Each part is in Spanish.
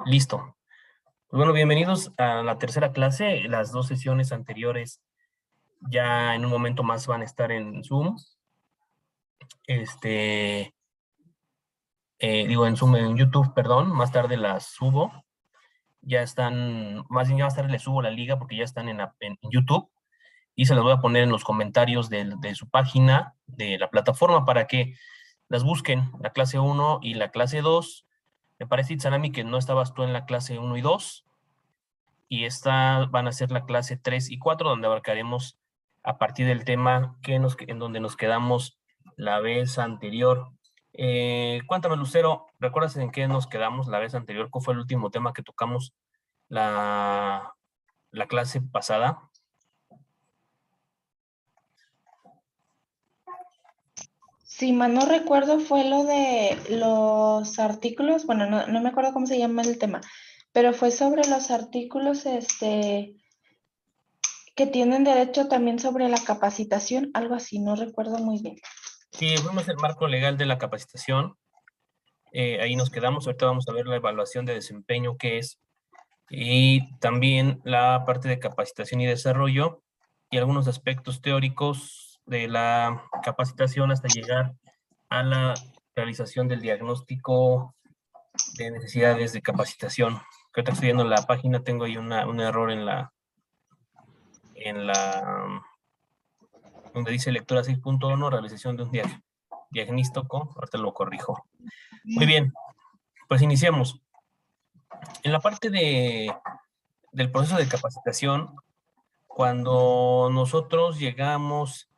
Listo. Pues bueno, bienvenidos a la tercera clase. Las dos sesiones anteriores ya en un momento más van a estar en Zoom. En Zoom, en YouTube, perdón. Más tarde las subo. Ya están, más bien ya más tarde les subo la liga porque ya están en YouTube. Y se las voy a poner en los comentarios de su página, de la plataforma, para que las busquen, la clase 1 y la clase 2. Me parece, Itzanami, que no estabas tú en la clase 1 y 2. Y esta van a ser la clase 3 y 4, donde abarcaremos a partir del tema en donde nos quedamos la vez anterior. Cuéntame, Lucero, ¿recuerdas en qué nos quedamos la vez anterior? ¿Cuál fue el último tema que tocamos la clase pasada? Si mal no recuerdo, fue lo de los artículos, bueno, no me acuerdo cómo se llama el tema, pero fue sobre los artículos que tienen derecho también sobre la capacitación, algo así, no recuerdo muy bien. Sí, fuimos el marco legal de la capacitación. Ahí nos quedamos. Ahorita vamos a ver la evaluación de desempeño, qué es, y también la parte de capacitación y desarrollo y algunos aspectos teóricos de la capacitación hasta llegar a la realización del diagnóstico de necesidades de capacitación. Que ahorita estoy viendo la página, tengo ahí un error en donde dice lectura 6.1, realización de un diagnóstico. Ahorita lo corrijo. Muy bien, pues iniciemos. En la parte del proceso de capacitación, cuando nosotros llegamos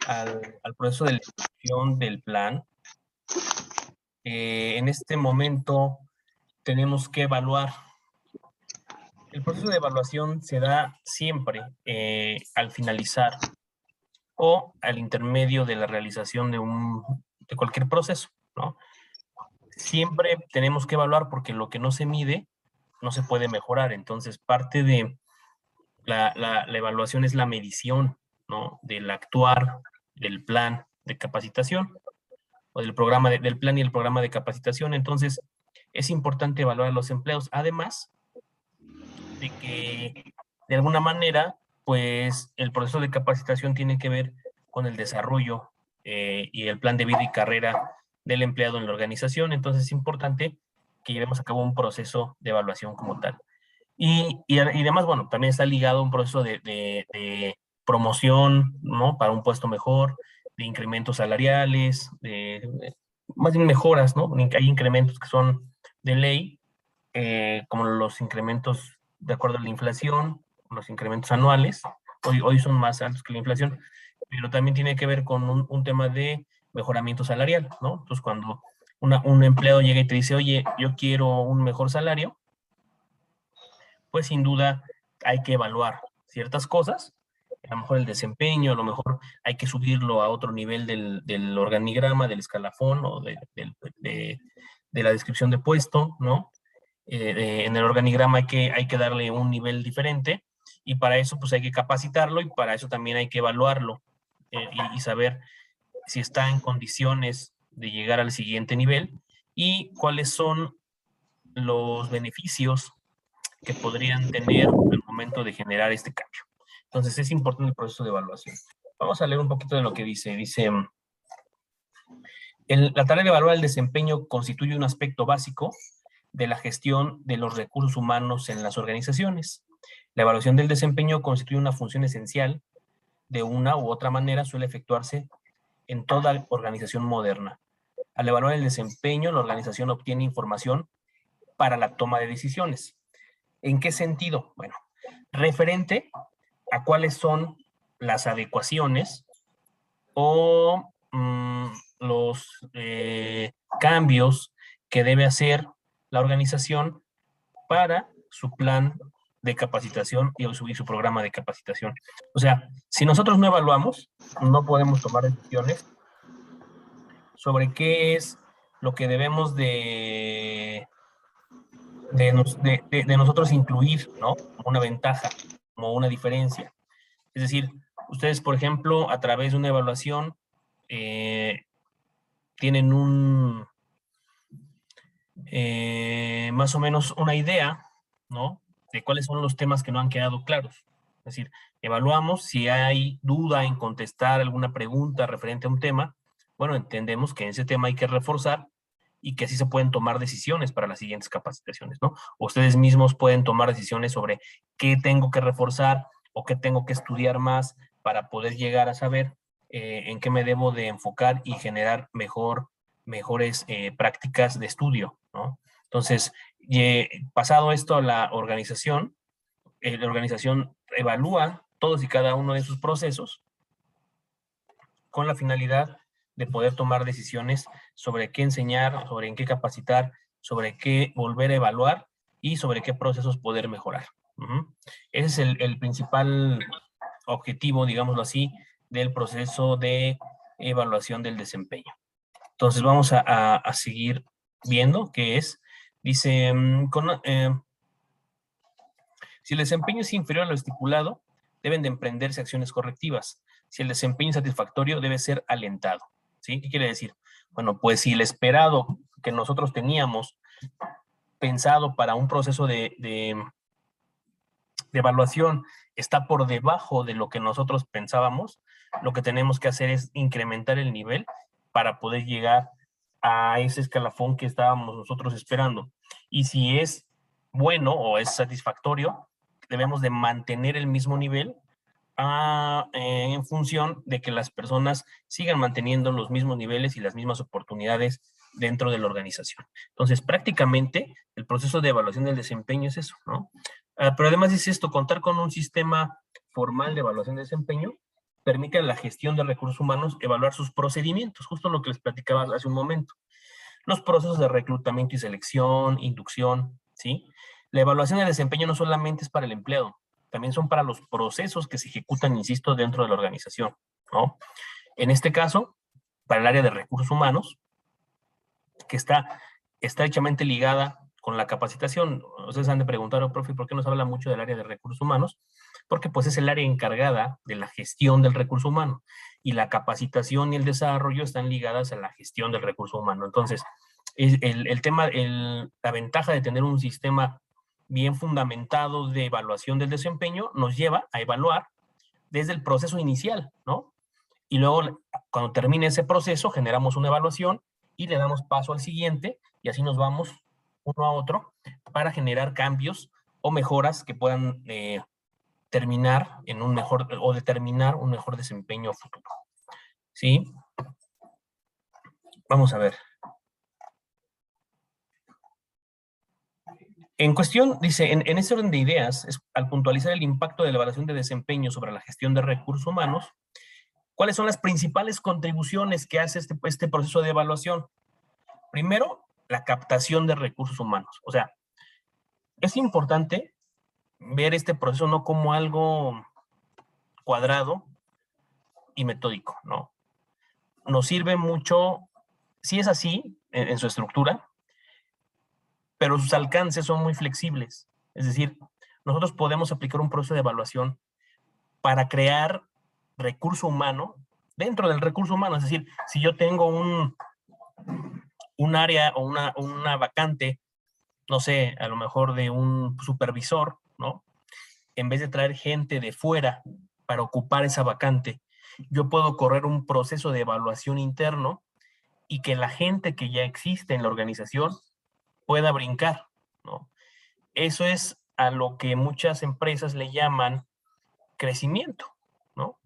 al proceso de elección del plan, en este momento tenemos que evaluar. El proceso de evaluación se da siempre al finalizar o al intermedio de la realización de cualquier proceso, ¿no? Siempre tenemos que evaluar porque lo que no se mide no se puede mejorar. Entonces, parte de la evaluación es la medición, ¿no? Del actuar del plan de capacitación o del programa del plan y el programa de capacitación. Entonces, es importante evaluar a los empleados. Además de que, de alguna manera, pues el proceso de capacitación tiene que ver con el desarrollo y el plan de vida y carrera del empleado en la organización. Entonces, es importante que llevemos a cabo un proceso de evaluación como tal. Y además, bueno, también está ligado a un proceso de promoción, ¿no? Para un puesto mejor, de incrementos salariales, más bien mejoras, ¿no? Hay incrementos que son de ley, como los incrementos de acuerdo a la inflación, los incrementos anuales. Hoy son más altos que la inflación, pero también tiene que ver con un tema de mejoramiento salarial, ¿no? Entonces, cuando un empleado llega y te dice, oye, yo quiero un mejor salario, pues sin duda hay que evaluar ciertas cosas, a lo mejor el desempeño, a lo mejor hay que subirlo a otro nivel del organigrama, del escalafón o de la descripción de puesto, ¿no? En el organigrama hay que darle un nivel diferente y para eso pues hay que capacitarlo y para eso también hay que evaluarlo y saber si está en condiciones de llegar al siguiente nivel y cuáles son los beneficios que podrían tener al momento de generar este cambio. Entonces es importante el proceso de evaluación. Vamos a leer un poquito de lo que dice. Dice, la tarea de evaluar el desempeño constituye un aspecto básico de la gestión de los recursos humanos en las organizaciones. La evaluación del desempeño constituye una función esencial. De una u otra manera suele efectuarse en toda organización moderna. Al evaluar el desempeño, la organización obtiene información para la toma de decisiones. ¿En qué sentido? Bueno, referente a cuáles son las adecuaciones o los cambios que debe hacer la organización para su plan de capacitación y su programa de capacitación. O sea, si nosotros no evaluamos, no podemos tomar decisiones sobre qué es lo que debemos de nosotros incluir, ¿no? Como una ventaja, como una diferencia. Es decir, ustedes, por ejemplo, a través de una evaluación, tienen más o menos una idea, ¿no?, de cuáles son los temas que no han quedado claros. Es decir, evaluamos si hay duda en contestar alguna pregunta referente a un tema. Bueno, entendemos que en ese tema hay que reforzar y que así se pueden tomar decisiones para las siguientes capacitaciones, ¿no? Ustedes mismos pueden tomar decisiones sobre qué tengo que reforzar o qué tengo que estudiar más para poder llegar a saber en qué me debo de enfocar y generar mejores prácticas de estudio, ¿no? Entonces, pasado esto a la organización evalúa todos y cada uno de sus procesos con la finalidad de poder tomar decisiones sobre qué enseñar, sobre en qué capacitar, sobre qué volver a evaluar y sobre qué procesos poder mejorar. Ese es el principal objetivo, digámoslo así, del proceso de evaluación del desempeño. Entonces vamos a seguir viendo qué es. Dice, si el desempeño es inferior a lo estipulado, deben de emprenderse acciones correctivas. Si el desempeño es satisfactorio, debe ser alentado. ¿Sí? ¿Qué quiere decir? Bueno, pues si el esperado que nosotros teníamos pensado para un proceso de evaluación está por debajo de lo que nosotros pensábamos, lo que tenemos que hacer es incrementar el nivel para poder llegar a ese escalafón que estábamos nosotros esperando. Y si es bueno o es satisfactorio, debemos de mantener el mismo nivel en función de que las personas sigan manteniendo los mismos niveles y las mismas oportunidades dentro de la organización. Entonces, prácticamente, el proceso de evaluación del desempeño es eso, ¿no? Pero además dice esto, contar con un sistema formal de evaluación de desempeño permite a la gestión de recursos humanos evaluar sus procedimientos, justo lo que les platicaba hace un momento. Los procesos de reclutamiento y selección, inducción, ¿sí? La evaluación de desempeño no solamente es para el empleado, también son para los procesos que se ejecutan, insisto, dentro de la organización, ¿no? En este caso, para el área de recursos humanos, que está estrechamente ligada con la capacitación. Ustedes han de preguntar, oh, profe, ¿por qué nos habla mucho del área de recursos humanos? Porque pues es el área encargada de la gestión del recurso humano y la capacitación y el desarrollo están ligadas a la gestión del recurso humano. Entonces, la ventaja de tener un sistema bien fundamentado de evaluación del desempeño nos lleva a evaluar desde el proceso inicial, ¿no? Y luego, cuando termine ese proceso, generamos una evaluación y le damos paso al siguiente y así nos vamos uno a otro para generar cambios o mejoras que puedan terminar en un mejor o determinar un mejor desempeño futuro. ¿Sí? Vamos a ver. En cuestión, dice, en este orden de ideas, al puntualizar el impacto de la evaluación de desempeño sobre la gestión de recursos humanos, ¿cuáles son las principales contribuciones que hace este proceso de evaluación? Primero, la captación de recursos humanos. O sea, es importante ver este proceso no como algo cuadrado y metódico, ¿no? Nos sirve mucho, sí es así en su estructura, pero sus alcances son muy flexibles. Es decir, nosotros podemos aplicar un proceso de evaluación para crear recurso humano dentro del recurso humano. Es decir, si yo tengo un área o una vacante, no sé, a lo mejor de un supervisor, ¿no? En vez de traer gente de fuera para ocupar esa vacante, yo puedo correr un proceso de evaluación interno y que la gente que ya existe en la organización pueda brincar, ¿no? Eso es a lo que muchas empresas le llaman crecimiento, ¿no?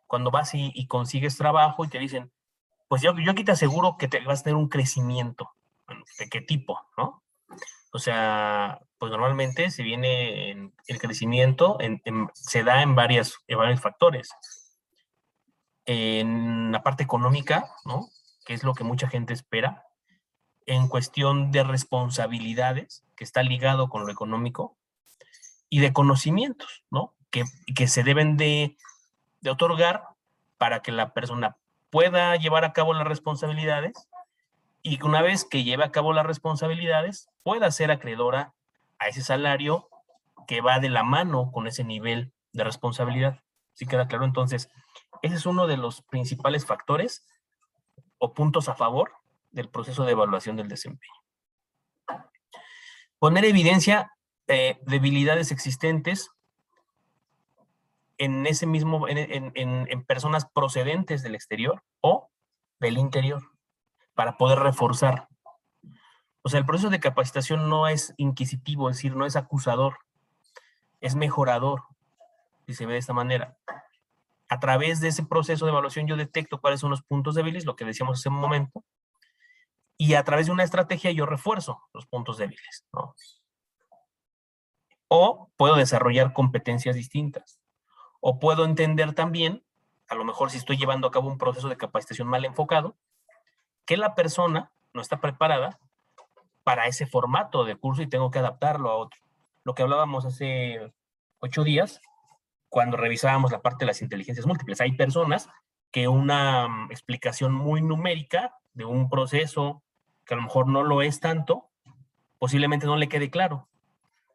Cuando vas y consigues trabajo y te dicen, pues yo aquí te aseguro que te vas a tener un crecimiento. Bueno, ¿de qué tipo, no? O sea, pues normalmente se viene el crecimiento, se da en varios factores. En la parte económica, ¿no? Que es lo que mucha gente espera. En cuestión de responsabilidades, que está ligado con lo económico. Y de conocimientos, ¿no? Que se deben de otorgar para que la persona pueda llevar a cabo las responsabilidades y que una vez que lleve a cabo las responsabilidades pueda ser acreedora a ese salario que va de la mano con ese nivel de responsabilidad. ¿Sí queda claro? Entonces, ese es uno de los principales factores o puntos a favor del proceso de evaluación del desempeño. Poner evidencia debilidades existentes en ese mismo, en personas procedentes del exterior o del interior, para poder reforzar. O sea, el proceso de capacitación no es inquisitivo, es decir, no es acusador, es mejorador, si se ve de esta manera. A través de ese proceso de evaluación yo detecto cuáles son los puntos débiles, lo que decíamos hace un momento, y a través de una estrategia yo refuerzo los puntos débiles, ¿no? O puedo desarrollar competencias distintas. O puedo entender también, a lo mejor si estoy llevando a cabo un proceso de capacitación mal enfocado, que la persona no está preparada para ese formato de curso y tengo que adaptarlo a otro. Lo que hablábamos hace 8 días, cuando revisábamos la parte de las inteligencias múltiples. Hay personas que una explicación muy numérica de un proceso que a lo mejor no lo es tanto, posiblemente no le quede claro.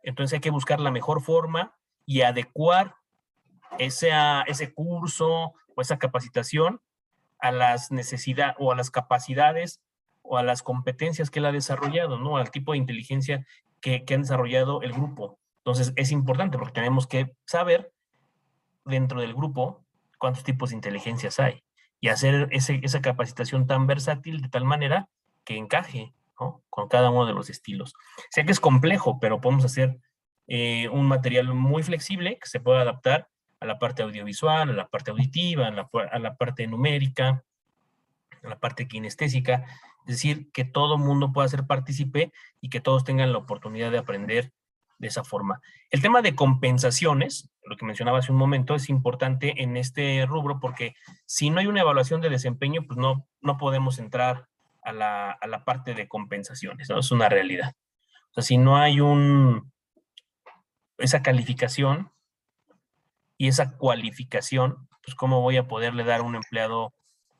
Entonces hay que buscar la mejor forma y adecuar ese curso o esa capacitación a las necesidades o a las capacidades o a las competencias que él ha desarrollado, ¿no? Al tipo de inteligencia que han desarrollado el grupo. Entonces es importante porque tenemos que saber dentro del grupo cuántos tipos de inteligencias hay y hacer esa capacitación tan versátil de tal manera que encaje, ¿no? Con cada uno de los estilos. Sé que es complejo, pero podemos hacer un material muy flexible que se pueda adaptar a la parte audiovisual, a la parte auditiva, a la parte numérica, a la parte kinestésica, es decir, que todo mundo pueda ser partícipe y que todos tengan la oportunidad de aprender de esa forma. El tema de compensaciones, lo que mencionaba hace un momento, es importante en este rubro porque si no hay una evaluación de desempeño, pues no podemos entrar a la parte de compensaciones, ¿no? Es una realidad. O sea, si no hay esa calificación y esa cualificación, pues cómo voy a poderle dar a un empleado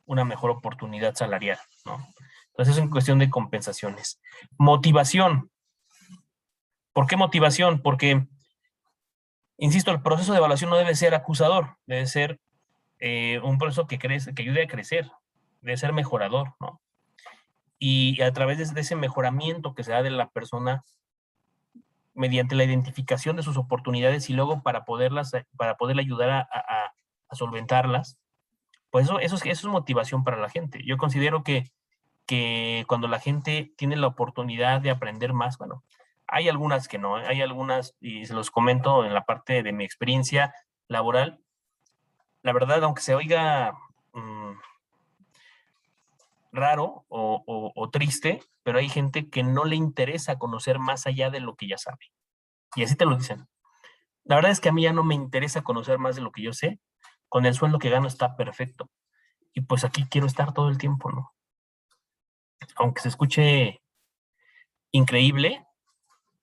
una mejor oportunidad salarial, ¿no? Entonces es en cuestión de compensaciones. Motivación. ¿Por qué motivación? Porque, insisto, el proceso de evaluación no debe ser acusador, debe ser un proceso que ayude a crecer, debe ser mejorador, ¿no? Y a través de ese mejoramiento que se da de la persona mediante la identificación de sus oportunidades y luego para poderle ayudar a solventarlas, pues eso es motivación para la gente. Yo considero que cuando la gente tiene la oportunidad de aprender más, bueno, hay algunas que no, hay algunas, y se los comento en la parte de mi experiencia laboral, la verdad, aunque se oiga raro o triste, pero hay gente que no le interesa conocer más allá de lo que ya sabe. Y así te lo dicen. La verdad es que a mí ya no me interesa conocer más de lo que yo sé. Con el sueldo que gano está perfecto. Y pues aquí quiero estar todo el tiempo, ¿no? Aunque se escuche increíble,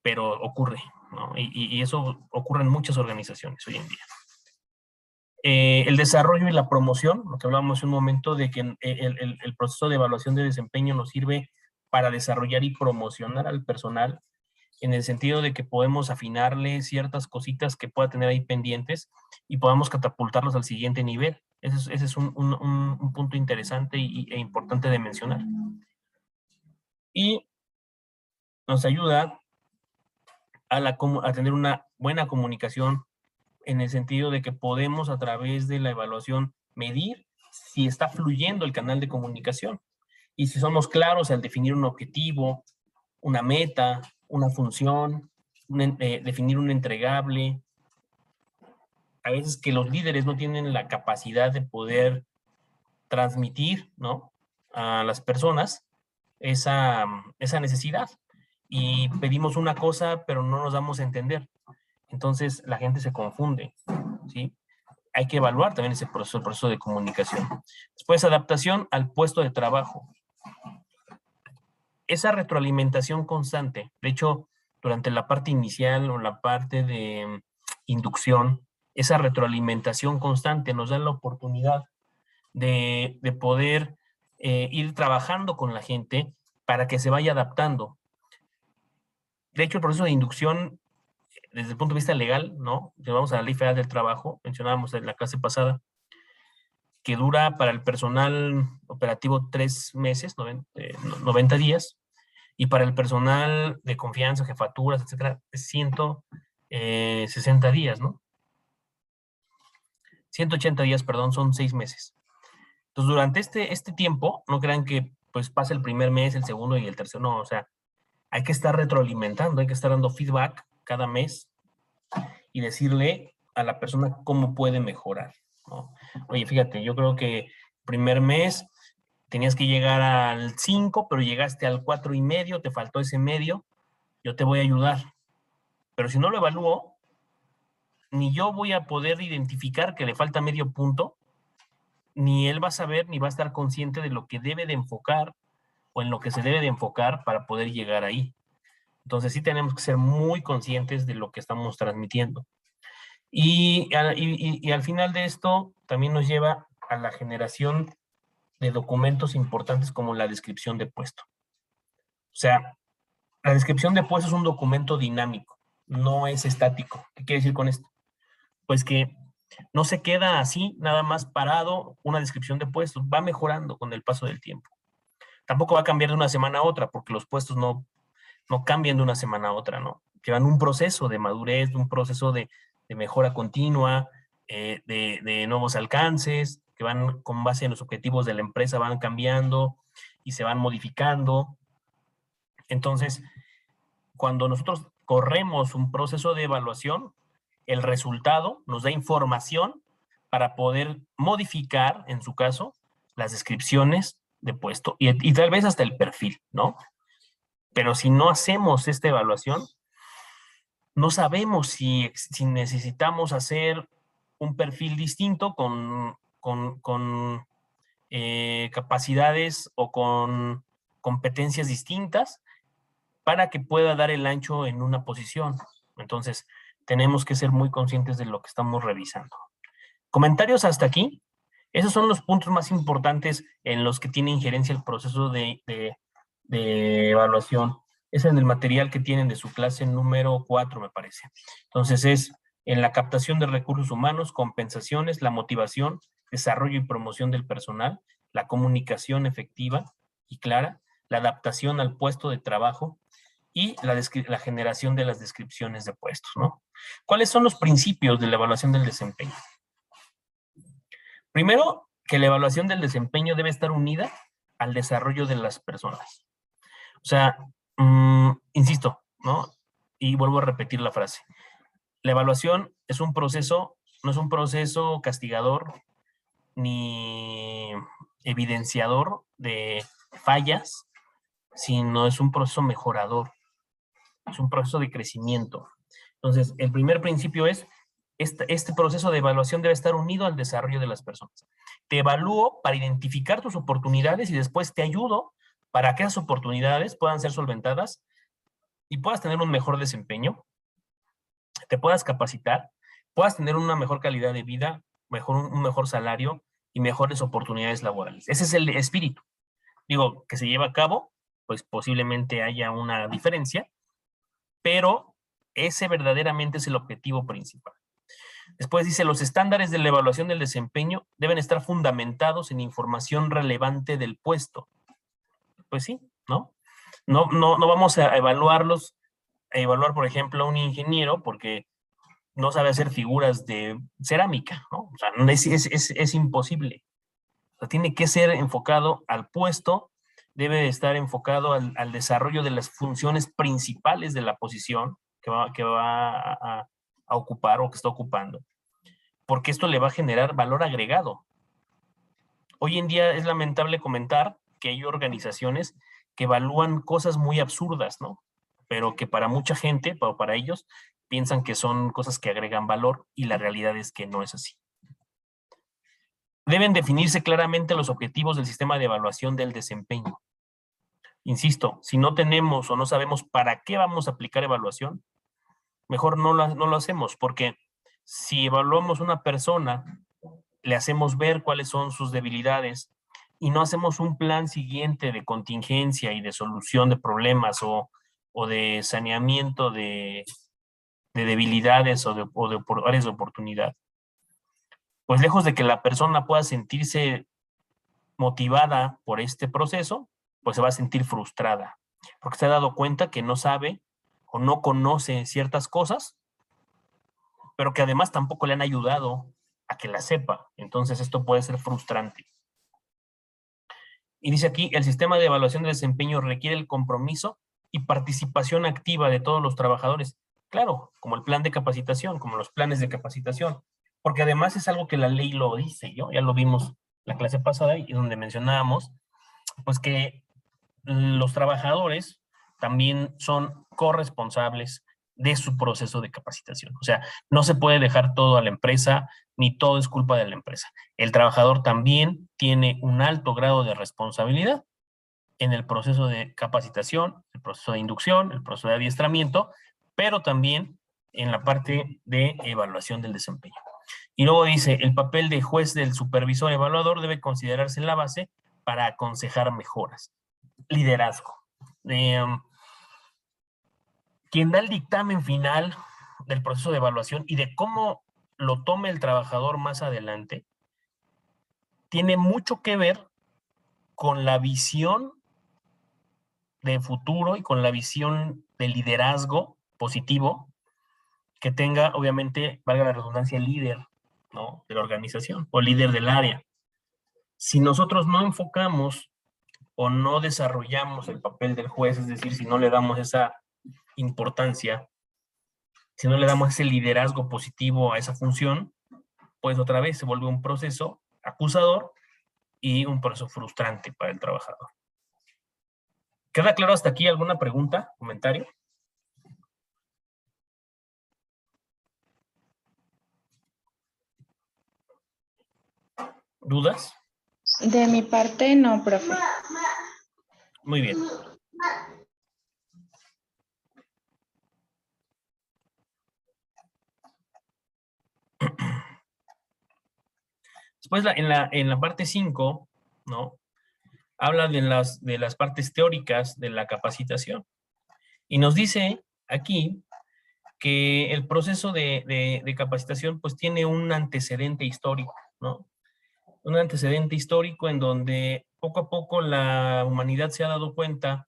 pero ocurre, ¿no? Y eso ocurre en muchas organizaciones hoy en día. El desarrollo y la promoción, lo que hablábamos hace un momento de que el proceso de evaluación de desempeño nos sirve para desarrollar y promocionar al personal en el sentido de que podemos afinarle ciertas cositas que pueda tener ahí pendientes y podamos catapultarlos al siguiente nivel. Ese es un punto interesante e importante de mencionar. Y nos ayuda a tener una buena comunicación en el sentido de que podemos a través de la evaluación medir si está fluyendo el canal de comunicación y si somos claros al definir un objetivo, una meta, una función, definir un entregable. A veces que los líderes no tienen la capacidad de poder transmitir, ¿no?, a las personas esa necesidad y pedimos una cosa pero no nos damos a entender. Entonces la gente se confunde, ¿sí? Hay que evaluar también ese proceso, el proceso de comunicación. Después, adaptación al puesto de trabajo. Esa retroalimentación constante, de hecho, durante la parte inicial o la parte de inducción, esa retroalimentación constante nos da la oportunidad de poder ir trabajando con la gente para que se vaya adaptando. De hecho, el proceso de inducción, desde el punto de vista legal, ¿no? Llevamos a la Ley Federal del Trabajo, mencionábamos en la clase pasada, que dura para el personal operativo 3 meses, 90 días, Y para el personal de confianza, jefaturas, etcétera, es 160 días, ¿no? 180 días, perdón, son 6 meses. Entonces, durante este tiempo, no crean que pues pasa el primer mes, el segundo y el tercero, no, o sea, hay que estar retroalimentando, hay que estar dando feedback cada mes y decirle a la persona cómo puede mejorar, ¿no? Oye, fíjate, yo creo que primer mes tenías que llegar al 5, pero llegaste al 4.5, te faltó ese medio, yo te voy a ayudar. Pero si no lo evalúo, ni yo voy a poder identificar que le falta medio punto, ni él va a saber, ni va a estar consciente de lo que debe de enfocar o en lo que se debe de enfocar para poder llegar ahí. Entonces sí tenemos que ser muy conscientes de lo que estamos transmitiendo. Y al final de esto también nos lleva a la generación de documentos importantes como la descripción de puesto. O sea, la descripción de puesto es un documento dinámico, no es estático. ¿Qué quiere decir con esto? Pues que no se queda así, nada más parado, una descripción de puestos, va mejorando con el paso del tiempo. Tampoco va a cambiar de una semana a otra, porque los puestos no cambian de una semana a otra, ¿no? Llevan un proceso de madurez, un proceso de mejora continua, de nuevos alcances, que van con base en los objetivos de la empresa, van cambiando y se van modificando. Entonces, cuando nosotros corremos un proceso de evaluación, el resultado nos da información para poder modificar, en su caso, las descripciones de puesto y tal vez hasta el perfil, ¿no? Pero si no hacemos esta evaluación, no sabemos si necesitamos hacer un perfil distinto con capacidades o con competencias distintas para que pueda dar el ancho en una posición. Entonces, tenemos que ser muy conscientes de lo que estamos revisando. ¿Comentarios hasta aquí? Esos son los puntos más importantes en los que tiene injerencia el proceso de evaluación. Es en el material que tienen de su clase número 4, me parece. Entonces, es en la captación de recursos humanos, compensaciones, la motivación, desarrollo y promoción del personal, la comunicación efectiva y clara, la adaptación al puesto de trabajo, y la generación de las descripciones de puestos, ¿no? ¿Cuáles son los principios de la evaluación del desempeño? Primero, que la evaluación del desempeño debe estar unida al desarrollo de las personas. O sea, insisto, ¿no? Y vuelvo a repetir la frase. La evaluación es un proceso, no es un proceso castigador ni evidenciador de fallas, sino es un proceso mejorador. Es un proceso de crecimiento. Entonces, el primer principio es, este proceso de evaluación debe estar unido al desarrollo de las personas. Te evalúo para identificar tus oportunidades y después te ayudo para que esas oportunidades puedan ser solventadas y puedas tener un mejor desempeño, te puedas capacitar, puedas tener una mejor calidad de vida, un mejor salario y mejores oportunidades laborales. Ese es el espíritu. Digo, que se lleva a cabo, pues posiblemente haya una diferencia, pero ese verdaderamente es el objetivo principal. Después dice, los estándares de la evaluación del desempeño deben estar fundamentados en información relevante del puesto. Pues sí, ¿no? No vamos a evaluar, por ejemplo, a un ingeniero porque no sabe hacer figuras de cerámica, ¿no? O sea, es imposible. O sea, tiene que ser enfocado al puesto, debe estar enfocado al desarrollo de las funciones principales de la posición que va a ocupar o que está ocupando, porque esto le va a generar valor agregado. Hoy en día es lamentable comentar que hay organizaciones que evalúan cosas muy absurdas, ¿no? Pero que para mucha gente, para ellos, piensan que son cosas que agregan valor y la realidad es que no es así. Deben definirse claramente los objetivos del sistema de evaluación del desempeño. Insisto, si no tenemos o no sabemos para qué vamos a aplicar evaluación, mejor no lo hacemos, porque si evaluamos una persona, le hacemos ver cuáles son sus debilidades y no hacemos un plan siguiente de contingencia y de solución de problemas o de saneamiento de debilidades o de áreas de oportunidad, pues lejos de que la persona pueda sentirse motivada por este proceso, pues se va a sentir frustrada. porque se ha dado cuenta que no sabe o no conoce ciertas cosas, pero que además tampoco le han ayudado a que la sepa. Entonces esto puede ser frustrante. Y dice aquí, el sistema de evaluación de desempeño requiere el compromiso y participación activa de todos los trabajadores. Claro, como el plan de capacitación, como los planes de capacitación, porque además es algo que la ley lo dice, ya lo vimos la clase pasada y donde mencionábamos, pues que los trabajadores también son corresponsables de su proceso de capacitación. O sea, no se puede dejar todo a la empresa, ni todo es culpa de la empresa. El trabajador también tiene un alto grado de responsabilidad en el proceso de capacitación, el proceso de inducción, el proceso de adiestramiento, pero también en la parte de evaluación del desempeño. Y luego dice, el papel de juez del supervisor evaluador debe considerarse en la base para aconsejar mejoras. Liderazgo. Quien da el dictamen final del proceso de evaluación y de cómo lo tome el trabajador más adelante, tiene mucho que ver con la visión de futuro y con la visión de liderazgo positivo que tenga, obviamente, valga la redundancia, el líder, ¿no?, de la organización o líder del área. Si nosotros no enfocamos o no desarrollamos el papel del juez, es decir, si no le damos esa importancia, si no le damos ese liderazgo positivo a esa función, pues otra vez se vuelve un proceso acusador y un proceso frustrante para el trabajador. ¿Queda claro hasta aquí? ¿Alguna pregunta, comentario? ¿Dudas? De mi parte, no, profe. Muy bien. Después, en la parte 5, ¿no?, habla de las partes teóricas de la capacitación. Y nos dice aquí que el proceso de capacitación pues tiene un antecedente histórico, ¿no? Un antecedente histórico en donde poco a poco la humanidad se ha dado cuenta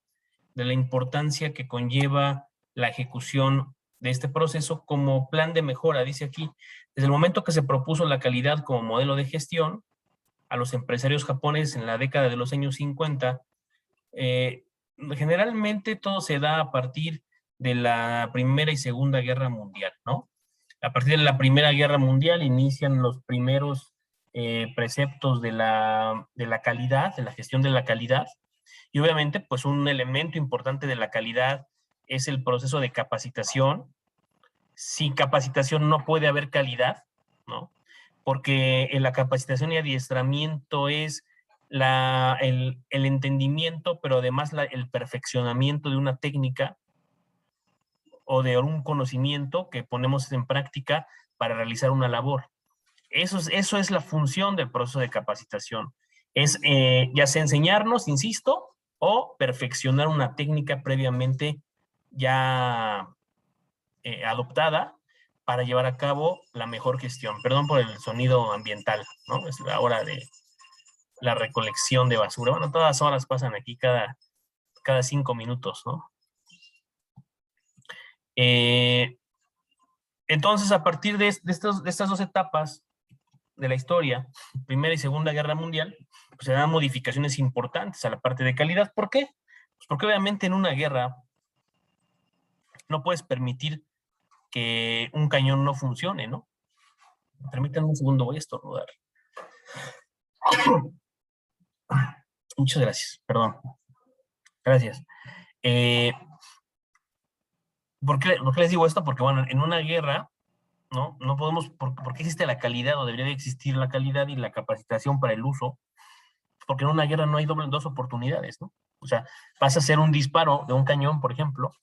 de la importancia que conlleva la ejecución de este proceso como plan de mejora. Dice aquí, desde el momento que se propuso la calidad como modelo de gestión a los empresarios japoneses en la década de los años 50, generalmente todo se da a partir de la Primera y Segunda Guerra Mundial, ¿no? A partir de la Primera Guerra Mundial inician los primeros preceptos de la calidad, de la gestión de la calidad, y obviamente pues un elemento importante de la calidad es el proceso de capacitación. Sin capacitación no puede haber calidad, ¿no? Porque en la capacitación y adiestramiento es el entendimiento, pero además el perfeccionamiento de una técnica o de un conocimiento que ponemos en práctica para realizar una labor. Eso es la función del proceso de capacitación. Es ya sea enseñarnos, insisto, o perfeccionar una técnica previamente ya adoptada para llevar a cabo la mejor gestión. Perdón por el sonido ambiental, ¿no? Es la hora de la recolección de basura. Bueno, todas horas pasan aquí cada 5 minutos, ¿no? Entonces, a partir de estas dos etapas de la historia, Primera y Segunda Guerra Mundial, pues se dan modificaciones importantes a la parte de calidad. ¿Por qué? Pues porque obviamente en una guerra no puedes permitir que un cañón no funcione, ¿no? Permítanme un segundo, voy a estornudar. Muchas gracias, perdón. Gracias. ¿Por qué les digo esto? Porque, bueno, en una guerra, ¿no? No podemos, ¿por qué existe la calidad o debería de existir la calidad y la capacitación para el uso? Porque en una guerra no hay dos oportunidades, ¿no? O sea, vas a hacer un disparo de un cañón, por ejemplo,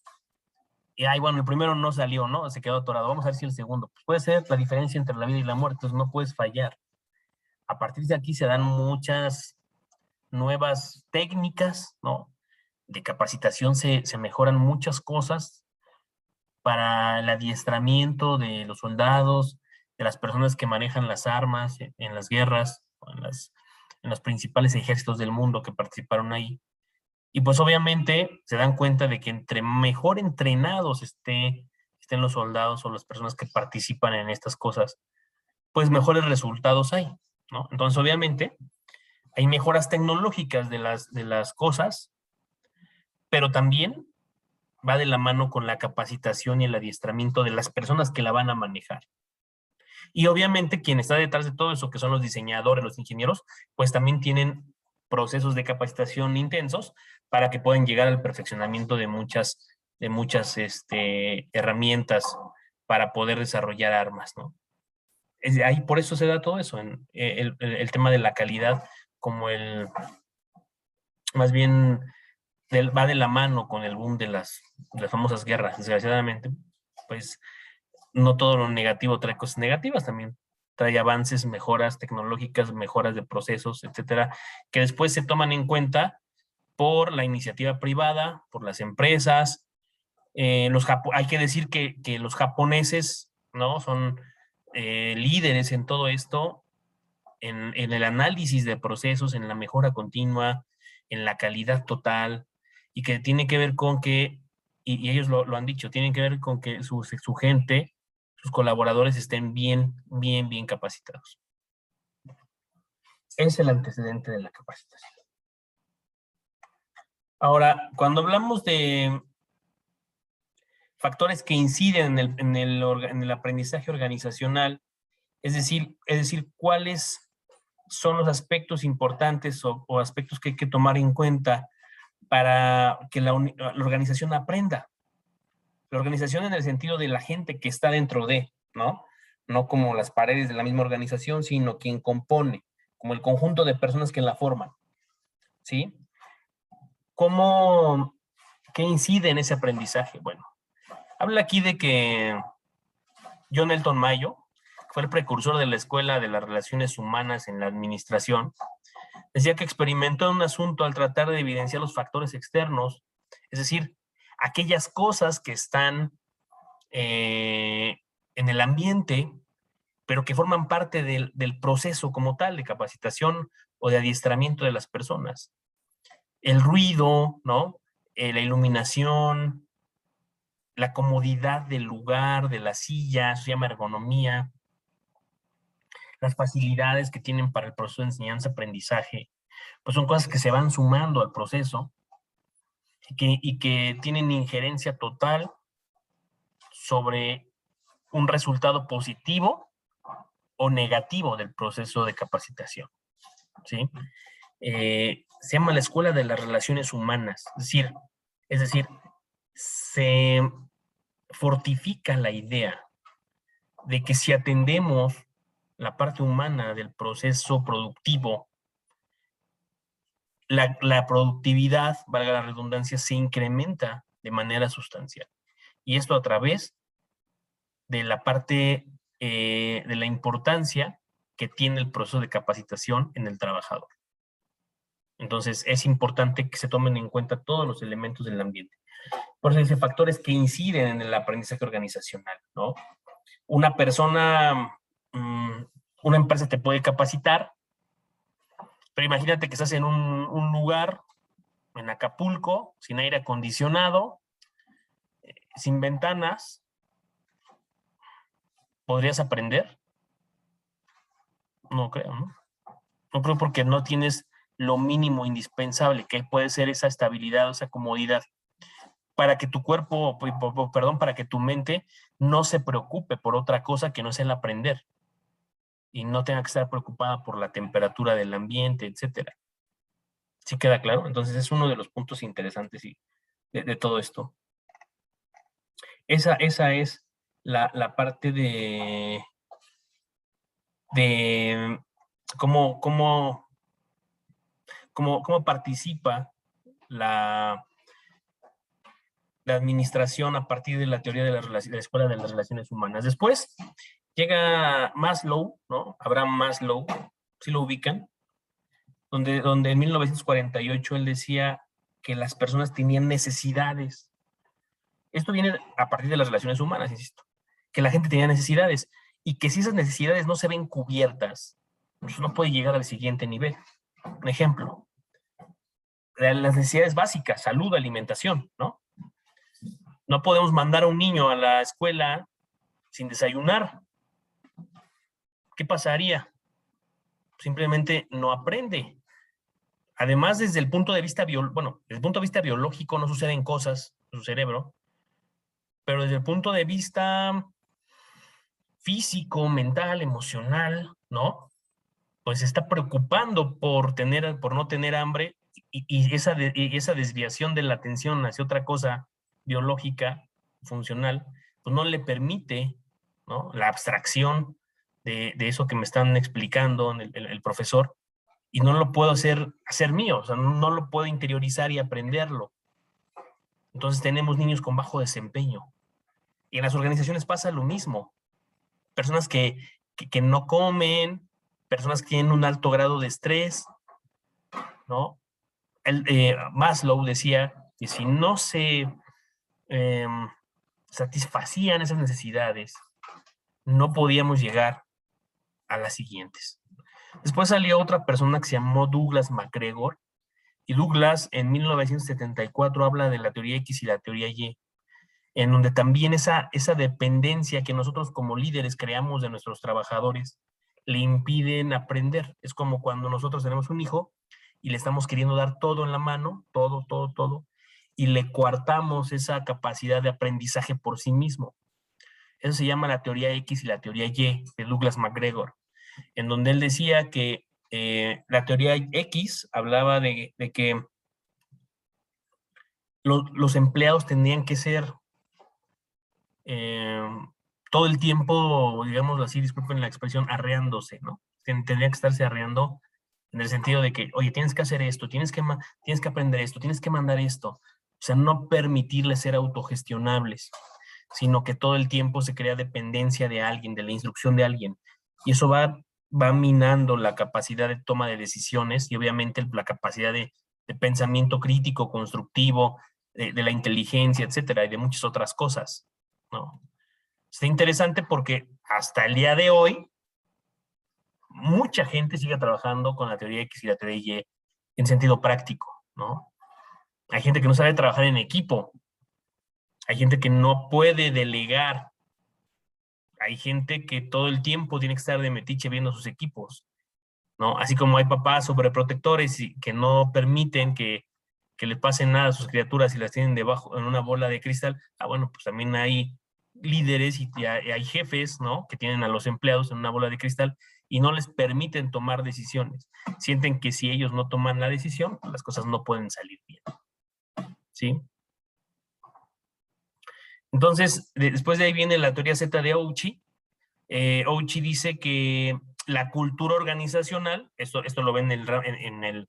y bueno, el primero no salió, ¿no? Se quedó atorado. Vamos a ver si el segundo. Pues puede ser la diferencia entre la vida y la muerte, entonces no puedes fallar. A partir de aquí se dan muchas nuevas técnicas, ¿no? De capacitación se mejoran muchas cosas para el adiestramiento de los soldados, de las personas que manejan las armas en las guerras, en los principales ejércitos del mundo que participaron ahí. Y pues obviamente se dan cuenta de que entre mejor entrenados estén los soldados o las personas que participan en estas cosas, pues mejores resultados hay, ¿no? Entonces obviamente hay mejoras tecnológicas de las cosas, pero también va de la mano con la capacitación y el adiestramiento de las personas que la van a manejar. Y obviamente quien está detrás de todo eso, que son los diseñadores, los ingenieros, pues también tienen procesos de capacitación intensos para que puedan llegar al perfeccionamiento de muchas herramientas para poder desarrollar armas, ¿no? Ahí por eso se da todo eso, el tema de la calidad, como más bien va de la mano con el boom de las famosas guerras. Desgraciadamente, pues no todo lo negativo trae cosas negativas, también trae avances, mejoras tecnológicas, mejoras de procesos, etcétera, que después se toman en cuenta por la iniciativa privada, por las empresas. Hay que decir que los japoneses, ¿no? Son líderes en todo esto, en el análisis de procesos, en la mejora continua, en la calidad total, y que tiene que ver con que, y ellos lo han dicho, tienen que ver con que su gente, sus colaboradores estén bien capacitados. Es el antecedente de la capacitación. Ahora, cuando hablamos de factores que inciden en el aprendizaje organizacional, es decir, cuáles son los aspectos importantes o aspectos que hay que tomar en cuenta para que la organización aprenda. La organización en el sentido de la gente que está dentro de, ¿no? No como las paredes de la misma organización, sino quien compone, como el conjunto de personas que la forman, ¿sí? ¿Qué incide en ese aprendizaje? Bueno, habla aquí de que John Elton Mayo fue el precursor de la Escuela de las Relaciones Humanas en la Administración. Decía que experimentó un asunto al tratar de evidenciar los factores externos, es decir, aquellas cosas que están en el ambiente, pero que forman parte del proceso como tal de capacitación o de adiestramiento de las personas. El ruido, ¿no? La iluminación, la comodidad del lugar, de la silla, se llama ergonomía, las facilidades que tienen para el proceso de enseñanza-aprendizaje, pues son cosas que se van sumando al proceso y que tienen injerencia total sobre un resultado positivo o negativo del proceso de capacitación, ¿sí? Se llama la Escuela de las Relaciones Humanas, es decir, se fortifica la idea de que si atendemos la parte humana del proceso productivo, la productividad, valga la redundancia, se incrementa de manera sustancial. Y esto a través de la parte de la importancia que tiene el proceso de capacitación en el trabajador. Entonces, es importante que se tomen en cuenta todos los elementos del ambiente. Por eso dice factores que inciden en el aprendizaje organizacional, ¿no? Una persona, una empresa te puede capacitar, pero imagínate que estás en un lugar, en Acapulco, sin aire acondicionado, sin ventanas. ¿Podrías aprender? No creo, ¿no? No creo, porque no tienes lo mínimo indispensable, que puede ser esa estabilidad, esa comodidad, para que tu cuerpo, para que tu mente no se preocupe por otra cosa que no sea el aprender y no tenga que estar preocupada por la temperatura del ambiente, etcétera. ¿Sí queda claro? Entonces es uno de los puntos interesantes de todo esto. Esa es la parte de cómo participa la administración a partir de la teoría de la Escuela de las Relaciones Humanas. Después llega Maslow, ¿no? Abraham Maslow, si lo ubican, donde en 1948 él decía que las personas tenían necesidades. Esto viene a partir de las relaciones humanas, insisto, que la gente tenía necesidades y que si esas necesidades no se ven cubiertas, pues no puede llegar al siguiente nivel. Un ejemplo, las necesidades básicas, salud, alimentación, ¿no? No podemos mandar a un niño a la escuela sin desayunar. ¿Qué pasaría? Simplemente no aprende. Además, desde el punto de vista desde el punto de vista biológico no suceden cosas en su cerebro, pero desde el punto de vista físico, mental, emocional, ¿no? Pues se está preocupando por no tener hambre y esa desviación de la atención hacia otra cosa biológica, funcional, pues no le permite, ¿no?, la abstracción de eso que me están explicando el profesor, y no lo puedo hacer mío, o sea, no lo puedo interiorizar y aprenderlo. Entonces tenemos niños con bajo desempeño. Y en las organizaciones pasa lo mismo. Personas que no comen, personas que tienen un alto grado de estrés, ¿no? Maslow decía que si no se satisfacían esas necesidades, no podíamos llegar a las siguientes. Después salió otra persona que se llamó Douglas MacGregor, y Douglas en 1974 habla de la teoría X y la teoría Y, en donde también esa dependencia que nosotros como líderes creamos de nuestros trabajadores le impiden aprender. Es como cuando nosotros tenemos un hijo y le estamos queriendo dar todo en la mano, todo, y le coartamos esa capacidad de aprendizaje por sí mismo. Eso se llama la teoría X y la teoría Y de Douglas MacGregor, en donde él decía que la teoría X hablaba de que los empleados tendrían que ser todo el tiempo, digamos así, disculpen la expresión, arreándose, ¿no? Tendría que estarse arreando en el sentido de que, oye, tienes que hacer esto, tienes que aprender esto, tienes que mandar esto. O sea, no permitirles ser autogestionables, sino que todo el tiempo se crea dependencia de alguien, de la instrucción de alguien. Y eso va minando la capacidad de toma de decisiones y obviamente la capacidad de pensamiento crítico, constructivo, de la inteligencia, etcétera, y de muchas otras cosas, ¿no? Está interesante porque hasta el día de hoy mucha gente sigue trabajando con la teoría X y la teoría Y en sentido práctico, ¿no? Hay gente que no sabe trabajar en equipo, hay gente que no puede delegar, hay gente que todo el tiempo tiene que estar de metiche viendo sus equipos, ¿no? Así como hay papás sobreprotectores y que no permiten que le pasen nada a sus criaturas y las tienen debajo en una bola de cristal. Bueno, pues también hay líderes y hay jefes, ¿no?, que tienen a los empleados en una bola de cristal y no les permiten tomar decisiones. Sienten que si ellos no toman la decisión, las cosas no pueden salir bien, ¿sí? Entonces, después de ahí viene la teoría Z de Ouchi. Ouchi dice que la cultura organizacional, esto lo ven en el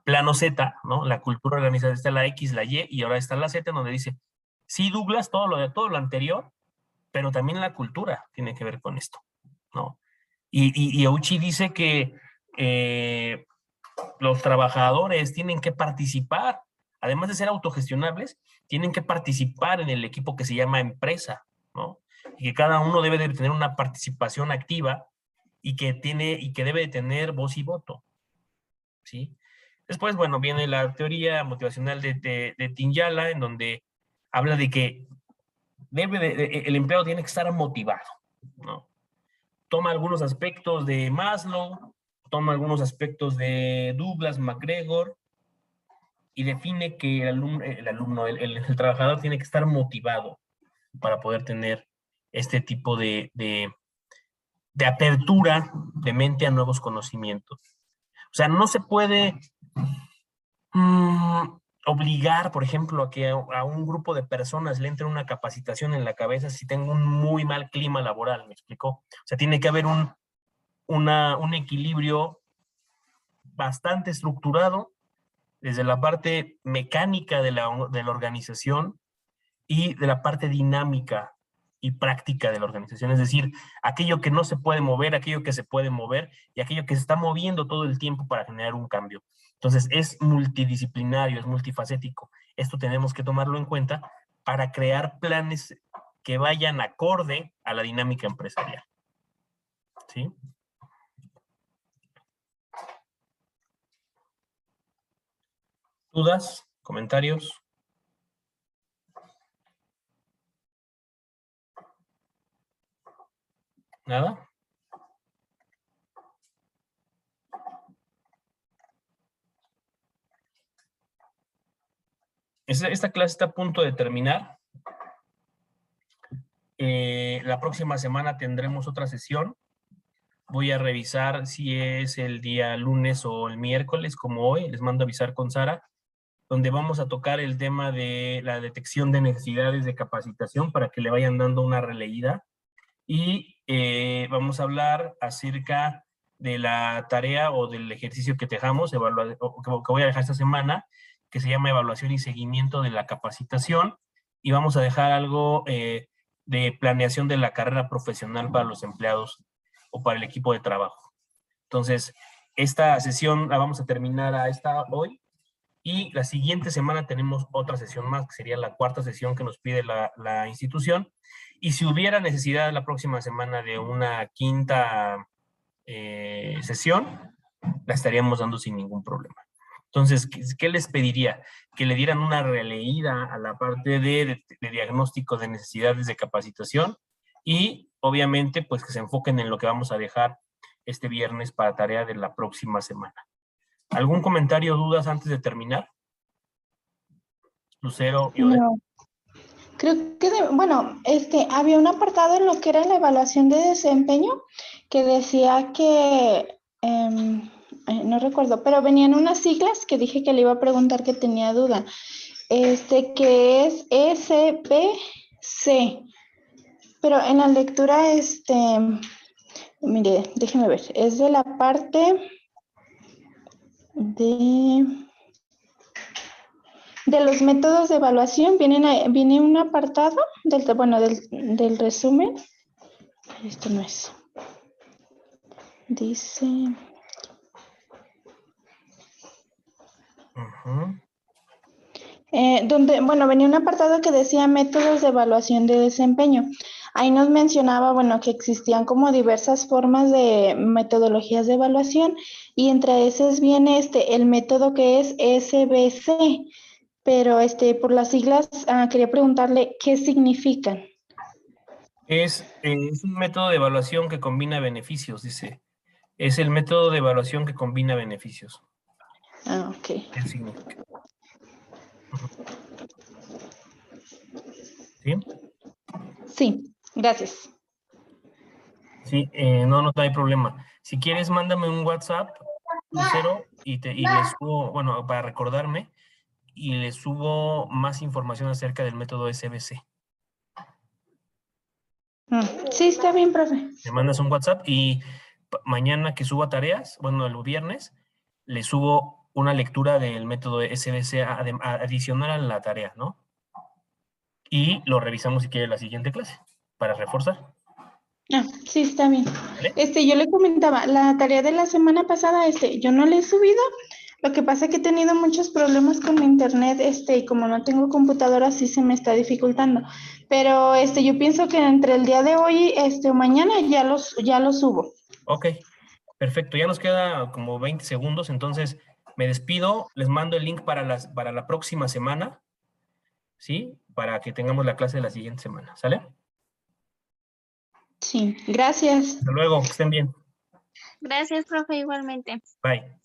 plano Z, ¿no? La cultura organizacional, está la X, la Y, y ahora está la Z, donde dice, sí, Douglas, todo lo anterior, pero también la cultura tiene que ver con esto, ¿no? Y Ouchi dice que los trabajadores tienen que participar, además de ser autogestionables, tienen que participar en el equipo que se llama empresa, ¿no? Y que cada uno debe de tener una participación activa y que debe de tener voz y voto, ¿sí? Después, bueno, viene la teoría motivacional de Tinyala, en donde habla de que el empleado tiene que estar motivado, ¿no? Toma algunos aspectos de Maslow, toma algunos aspectos de Douglas MacGregor y define que el trabajador tiene que estar motivado para poder tener este tipo de apertura de mente a nuevos conocimientos. O sea, no se puede obligar, por ejemplo, a que a un grupo de personas le entre una capacitación en la cabeza si tengo un muy mal clima laboral, ¿me explicó? O sea, tiene que haber un equilibrio bastante estructurado desde la parte mecánica de la organización y de la parte dinámica y práctica de la organización, es decir, aquello que no se puede mover, aquello que se puede mover y aquello que se está moviendo todo el tiempo para generar un cambio. Entonces, es multidisciplinario, es multifacético. Esto tenemos que tomarlo en cuenta para crear planes que vayan acorde a la dinámica empresarial, ¿sí? ¿Dudas? ¿Comentarios? ¿Nada? Esta clase está a punto de terminar. La próxima semana tendremos otra sesión. Voy a revisar si es el día lunes o el miércoles, como hoy. Les mando a avisar con Sara, donde vamos a tocar el tema de la detección de necesidades de capacitación para que le vayan dando una releída. Y vamos a hablar acerca de la tarea o del ejercicio que dejamos, que voy a dejar esta semana, que se llama evaluación y seguimiento de la capacitación. Y vamos a dejar algo de planeación de la carrera profesional para los empleados o para el equipo de trabajo. Entonces, esta sesión la vamos a terminar hoy. Y la siguiente semana tenemos otra sesión más, que sería la cuarta sesión que nos pide la institución. Y si hubiera necesidad la próxima semana de una quinta sesión, la estaríamos dando sin ningún problema. Entonces, ¿qué les pediría? Que le dieran una releída a la parte de diagnóstico de necesidades de capacitación y, obviamente, pues que se enfoquen en lo que vamos a dejar este viernes para tarea de la próxima semana. ¿Algún comentario o dudas antes de terminar? Lucero y Odette. No. Creo que, había un apartado en lo que era la evaluación de desempeño que decía que, no recuerdo, pero venían unas siglas que dije que le iba a preguntar que tenía duda. Que es SBC. Pero en la lectura, mire, déjeme ver, es de la parte de los métodos de evaluación. Viene un apartado del resumen. Esto no es. Dice... venía un apartado que decía métodos de evaluación de desempeño. Ahí nos mencionaba, que existían como diversas formas de metodologías de evaluación y entre esas viene el método que es SBC, pero por las siglas quería preguntarle qué significan. Es un método de evaluación que combina beneficios, dice. Es el método de evaluación que combina beneficios. Ah, ok. ¿Qué significa? ¿Sí? Sí, gracias. Sí, no hay problema. Si quieres, mándame un WhatsApp, Lucero, y le subo, para recordarme, y le subo más información acerca del método SBC. Sí, está bien, profe. Me mandas un WhatsApp y mañana que suba tareas, el viernes, le subo una lectura del método SBC adicional a la tarea, ¿no? Y lo revisamos si quiere la siguiente clase, para reforzar. Sí, está bien. ¿Vale? Yo le comentaba, la tarea de la semana pasada, yo no la he subido. Lo que pasa es que he tenido muchos problemas con mi internet, y como no tengo computadora, sí se me está dificultando. Pero, yo pienso que entre el día de hoy, o mañana ya lo subo. Ok, perfecto. Ya nos queda como 20 segundos, entonces me despido. Les mando el link para la próxima semana, ¿sí? Para que tengamos la clase de la siguiente semana, ¿sale? Sí, gracias. Hasta luego, que estén bien. Gracias, profe, igualmente. Bye.